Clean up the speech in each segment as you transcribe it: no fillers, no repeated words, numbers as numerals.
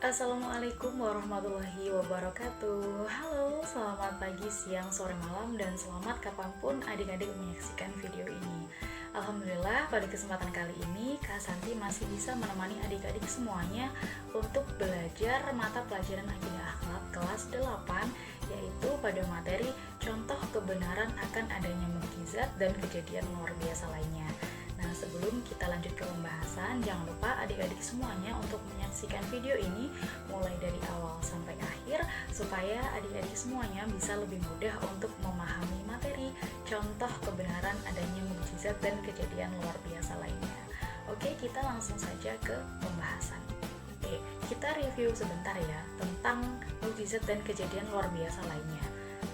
Assalamualaikum warahmatullahi wabarakatuh. Halo, selamat pagi, siang, sore, malam, dan selamat kapanpun adik-adik menyaksikan video ini. Alhamdulillah, pada kesempatan kali ini Kak Santi masih bisa menemani adik-adik semuanya untuk belajar mata pelajaran Akidah Akhlak kelas 8, yaitu pada materi contoh kebenaran akan adanya mukjizat dan kejadian luar biasa lainnya. Nah, sebelum kita lanjut ke pembahasan, jangan lupa adik-adik semuanya untuk menyaksikan video ini mulai dari awal sampai akhir supaya adik-adik semuanya bisa lebih mudah untuk memahami materi contoh kebenaran adanya mukjizat dan kejadian luar biasa lainnya. Oke, kita langsung saja ke pembahasan. Oke, kita review sebentar ya tentang mukjizat dan kejadian luar biasa lainnya.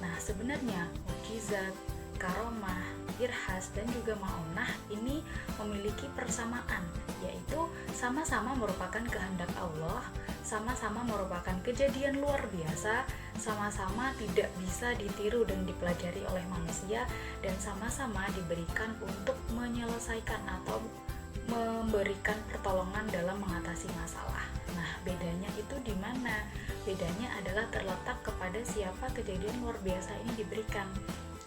Nah, sebenarnya mukjizat, karomah, irhas, dan juga ma'unah ini memiliki persamaan, yaitu sama-sama merupakan kehendak Allah, sama-sama merupakan kejadian luar biasa, sama-sama tidak bisa ditiru dan dipelajari oleh manusia, dan sama-sama diberikan untuk menyelesaikan atau memberikan pertolongan dalam mengatasi masalah. Nah, bedanya itu di mana? Bedanya adalah terletak kepada siapa kejadian luar biasa ini diberikan.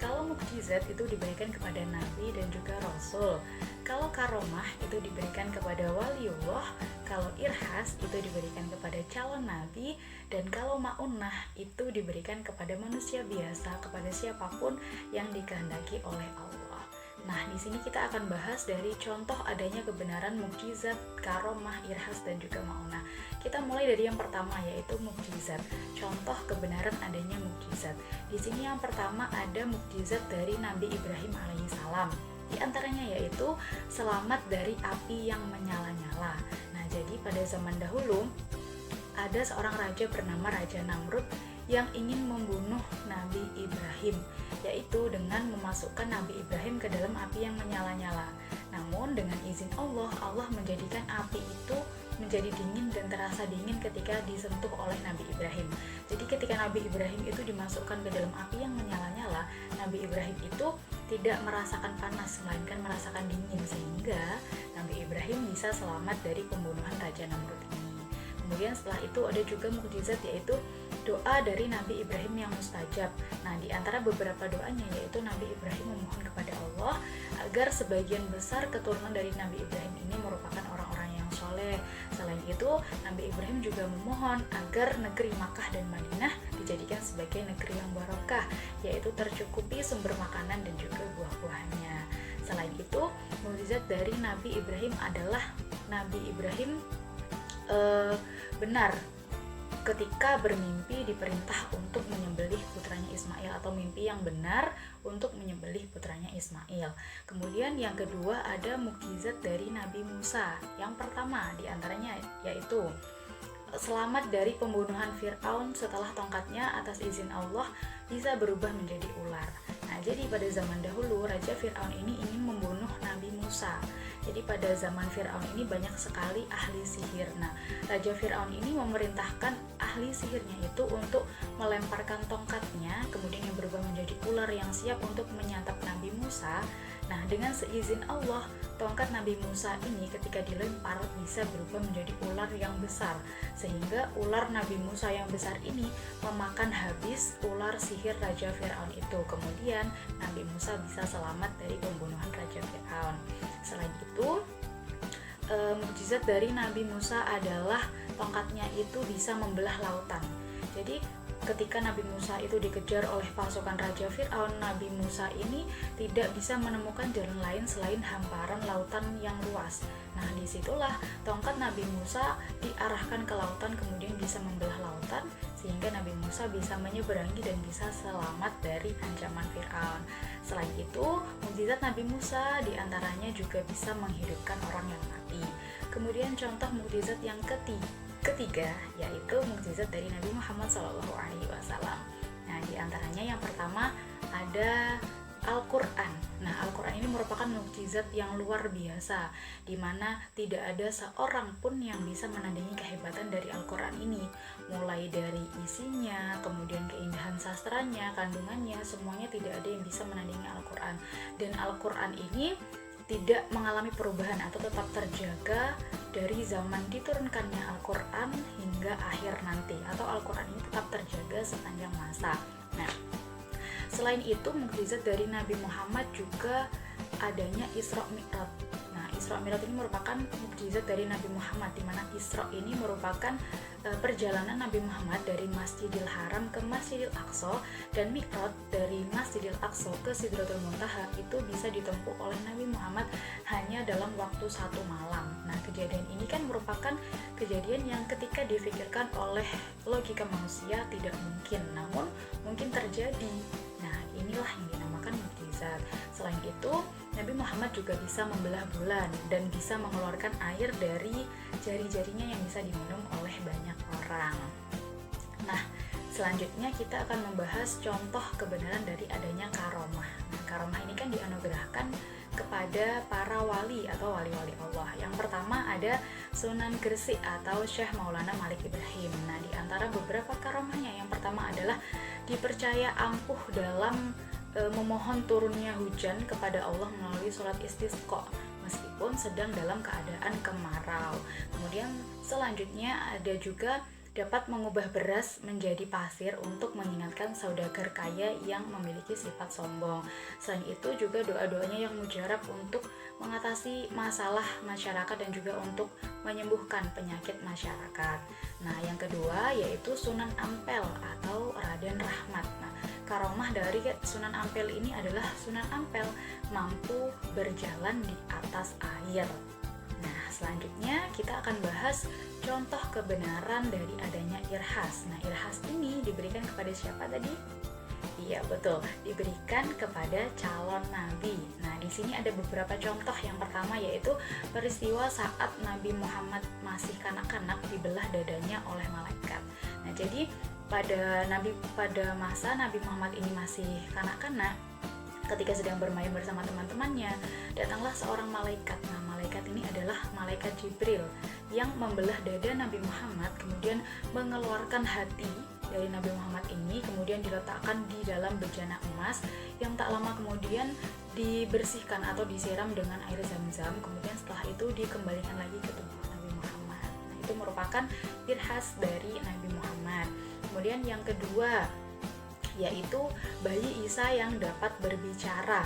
Kalau mukjizat itu diberikan kepada nabi dan juga rasul. Kalau karomah itu diberikan kepada waliullah. Kalau irhas itu diberikan kepada calon nabi. Dan kalau ma'unah itu diberikan kepada manusia biasa, kepada siapapun yang dikehendaki oleh Allah. Nah, di sini kita akan bahas dari contoh adanya kebenaran mukjizat, karomah, irhas, dan juga ma'unah. Kita mulai dari yang pertama, yaitu mukjizat. Contoh kebenaran adanya mukjizat. Di sini yang pertama ada mukjizat dari Nabi Ibrahim alaihissalam. Di antaranya yaitu selamat dari api yang menyala-nyala. Nah, jadi pada zaman dahulu ada seorang raja bernama Raja Namrud yang ingin membunuh Nabi Ibrahim, yaitu dengan memasukkan Nabi Ibrahim ke dalam api yang menyala-nyala. Namun dengan izin Allah, Allah menjadikan api itu menjadi dingin dan terasa dingin ketika disentuh oleh Nabi Ibrahim. Jadi ketika Nabi Ibrahim itu dimasukkan ke dalam api yang menyala-nyala, Nabi Ibrahim itu tidak merasakan panas, melainkan merasakan dingin, sehingga Nabi Ibrahim bisa selamat dari pembunuhan Raja Namrud ini. Kemudian setelah itu ada juga mukjizat, yaitu doa dari Nabi Ibrahim yang mustajab. Nah, di antara beberapa doanya yaitu Nabi Ibrahim memohon kepada Allah agar sebagian besar keturunan dari Nabi Ibrahim ini merupakan orang-orang yang soleh. Selain itu, Nabi Ibrahim juga memohon agar negeri Makkah dan Madinah dijadikan sebagai negeri yang barokah, yaitu tercukupi sumber makanan dan juga buah-buahannya. Selain itu, mukjizat dari Nabi Ibrahim adalah Nabi Ibrahim benar ketika bermimpi diperintah untuk menyembelih putranya Ismail, atau mimpi yang benar untuk menyembelih putranya Ismail. Kemudian yang kedua ada mukjizat dari Nabi Musa. Yang pertama diantaranya yaitu selamat dari pembunuhan Fir'aun setelah tongkatnya atas izin Allah bisa berubah menjadi ular. Nah, jadi pada zaman dahulu Raja Fir'aun ini ingin membunuh Nabi Musa. Jadi pada zaman Fir'aun ini banyak sekali ahli sihir. Nah, Raja Fir'aun ini memerintahkan ahli sihirnya itu untuk melemparkan tongkatnya, kemudian yang berubah menjadi ular yang siap untuk menyantap Nabi Musa. Nah, dengan seizin Allah, tongkat Nabi Musa ini ketika dilempar bisa berubah menjadi ular yang besar, sehingga ular Nabi Musa yang besar ini memakan habis ular sihir Raja Fir'aun itu. Kemudian Nabi Musa bisa selamat dari pembunuhan Raja Fir'aun. Selain itu, mukjizat dari Nabi Musa adalah tongkatnya itu bisa membelah lautan. Jadi ketika Nabi Musa itu dikejar oleh pasukan Raja Fir'aun, Nabi Musa ini tidak bisa menemukan jalan lain selain hamparan lautan yang luas. Nah, disitulah tongkat Nabi Musa diarahkan ke lautan, kemudian bisa membelah lautan, sehingga Nabi Musa bisa menyeberangi dan bisa selamat dari ancaman Fir'aun. Selain itu, mukjizat Nabi Musa diantaranya juga bisa menghidupkan orang yang mati. Kemudian contoh mukjizat yang ketiga yaitu mukjizat dari Nabi Muhammad SAW. Nah, di antaranya yang pertama ada Al-Quran. Nah, Al-Quran ini merupakan mukjizat yang luar biasa, di mana tidak ada seorang pun yang bisa menandingi kehebatan dari Al-Quran ini. Mulai dari isinya, kemudian keindahan sastranya, kandungannya, semuanya tidak ada yang bisa menandingi Al-Quran. Dan Al-Quran ini tidak mengalami perubahan atau tetap terjaga dari zaman diturunkannya Al-Quran hingga hingga akhir nanti, atau Al-Quran ini tetap terjaga sepanjang masa. Nah, selain itu mukjizat dari Nabi Muhammad juga adanya Isra Mi'raj. Nah, Isra Mi'raj ini merupakan mukjizat dari Nabi Muhammad, di mana Isra ini merupakan perjalanan Nabi Muhammad dari Masjidil Haram ke Masjidil Aqsa, dan Mi'raj dari Masjidil Aqsa ke Sidratul Muntaha itu bisa ditempuh oleh Nabi Muhammad hanya dalam waktu 1 malam. Nah, kejadian ini kan merupakan kejadian yang ketika difikirkan oleh logika manusia tidak mungkin, namun mungkin terjadi. Nah, inilah yang dinamakan mukjizat. Selain itu, Nabi Muhammad juga bisa membelah bulan dan bisa mengeluarkan air dari jari-jarinya yang bisa diminum oleh banyak orang. Nah, selanjutnya kita akan membahas contoh kebenaran dari adanya karomah. Nah, karomah ini kan dianugerahkan kepada para wali atau wali-wali Allah. Yang pertama ada Sunan Gresik atau Syekh Maulana Malik Ibrahim. Nah, di antara beberapa karomahnya, yang pertama adalah dipercaya ampuh dalam memohon turunnya hujan kepada Allah melalui sholat istisqa meskipun sedang dalam keadaan kemarau. Kemudian selanjutnya ada juga dapat mengubah beras menjadi pasir untuk mengingatkan saudagar kaya yang memiliki sifat sombong. Selain itu juga doa-doanya yang mujarab untuk mengatasi masalah masyarakat dan juga untuk menyembuhkan penyakit masyarakat. Nah, yang kedua yaitu Sunan Ampel atau Raden Rahmat. Nah, karomah dari Sunan Ampel ini adalah Sunan Ampel mampu berjalan di atas air. Nah, selanjutnya kita akan bahas contoh kebenaran dari adanya irhas. Nah, irhas ini diberikan kepada siapa tadi? Iya, betul, diberikan kepada calon nabi. Nah, di sini ada beberapa contoh. Yang pertama yaitu peristiwa saat Nabi Muhammad masih kanak-kanak dibelah dadanya oleh malaikat. Nah, jadi pada masa Nabi Muhammad ini masih kanak-kanak, ketika sedang bermain bersama teman-temannya, datanglah seorang malaikat. Nah, malaikat ini adalah malaikat Jibril yang membelah dada Nabi Muhammad, kemudian mengeluarkan hati dari Nabi Muhammad ini, kemudian diletakkan di dalam bejana emas yang tak lama kemudian dibersihkan atau disiram dengan air zam-zam, kemudian setelah itu dikembalikan lagi ke tubuh Nabi Muhammad. Nah, itu merupakan irhas dari Nabi Muhammad. Kemudian yang kedua yaitu bayi Isa yang dapat berbicara.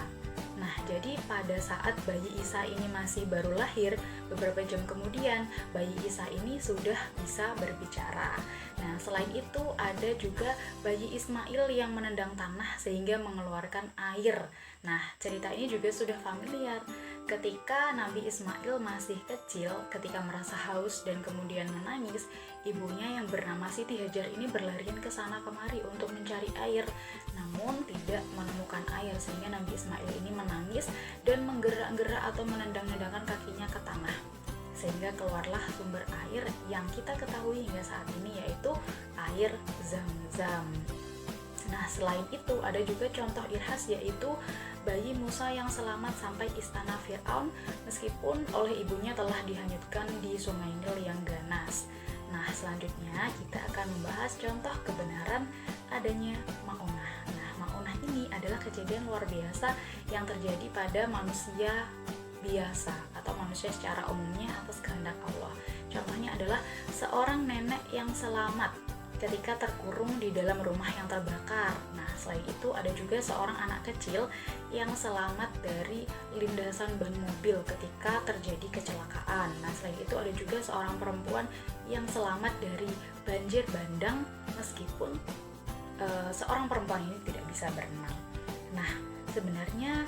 Nah, jadi pada saat bayi Isa ini masih baru lahir, beberapa jam kemudian bayi Isa ini sudah bisa berbicara. Nah, selain itu ada juga bayi Ismail yang menendang tanah sehingga mengeluarkan air. Nah, cerita ini juga sudah familiar. Ketika Nabi Ismail masih kecil, ketika merasa haus dan kemudian menangis, ibunya yang bernama Siti Hajar ini berlarian ke sana kemari untuk mencari air, namun tidak menemukan air, sehingga Nabi Ismail ini menangis dan menggerak-gerak atau menendang-nendangkan kakinya ke tanah, sehingga keluarlah sumber air yang kita ketahui hingga saat ini, yaitu air Zam-Zam. Nah, selain itu ada juga contoh irhas, yaitu bayi Musa yang selamat sampai istana Fir'aun meskipun oleh ibunya telah dihanyutkan di sungai Nil yang ganas. Nah, selanjutnya kita akan membahas contoh kebenaran adanya Ma'unah. Nah, Ma'unah ini adalah kejadian luar biasa yang terjadi pada manusia biasa atau manusia secara umumnya atas kehendak Allah. Contohnya adalah seorang nenek yang selamat ketika terkurung di dalam rumah yang terbakar. Nah, selain itu ada juga seorang anak kecil yang selamat dari lindasan ban mobil ketika terjadi kecelakaan. Nah, selain itu ada juga seorang perempuan yang selamat dari banjir bandang meskipun seorang perempuan ini tidak bisa berenang. Nah, sebenarnya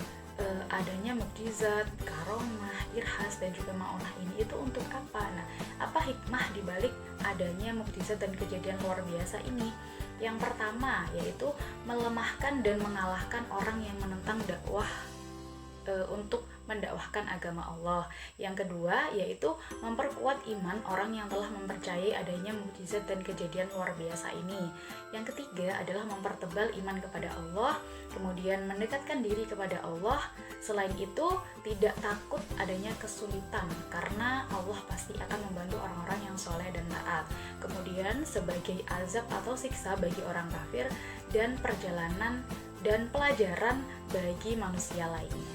adanya mukjizat, karomah, irhas, dan juga ma'unah ini itu untuk apa? Nah, apa hikmah dibalik adanya mukjizat dan kejadian luar biasa ini? Yang pertama yaitu melemahkan dan mengalahkan orang yang menentang dakwah untuk mendakwahkan agama Allah. Yang kedua yaitu memperkuat iman orang yang telah mempercayai adanya mukjizat dan kejadian luar biasa ini. Yang ketiga adalah mempertebal iman kepada Allah, kemudian mendekatkan diri kepada Allah. Selain itu tidak takut adanya kesulitan karena Allah pasti akan membantu orang-orang yang soleh dan taat. Kemudian sebagai azab atau siksa bagi orang kafir dan perjalanan dan pelajaran bagi manusia lainnya.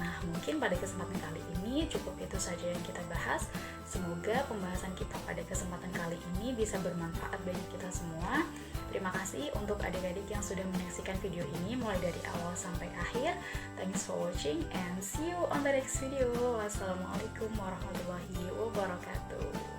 Nah, mungkin pada kesempatan kali ini cukup itu saja yang kita bahas. Semoga pembahasan kita pada kesempatan kali ini bisa bermanfaat bagi kita semua. Terima kasih untuk adik-adik yang sudah menyaksikan video ini mulai dari awal sampai akhir. Thanks for watching and see you on the next video. Wassalamualaikum warahmatullahi wabarakatuh.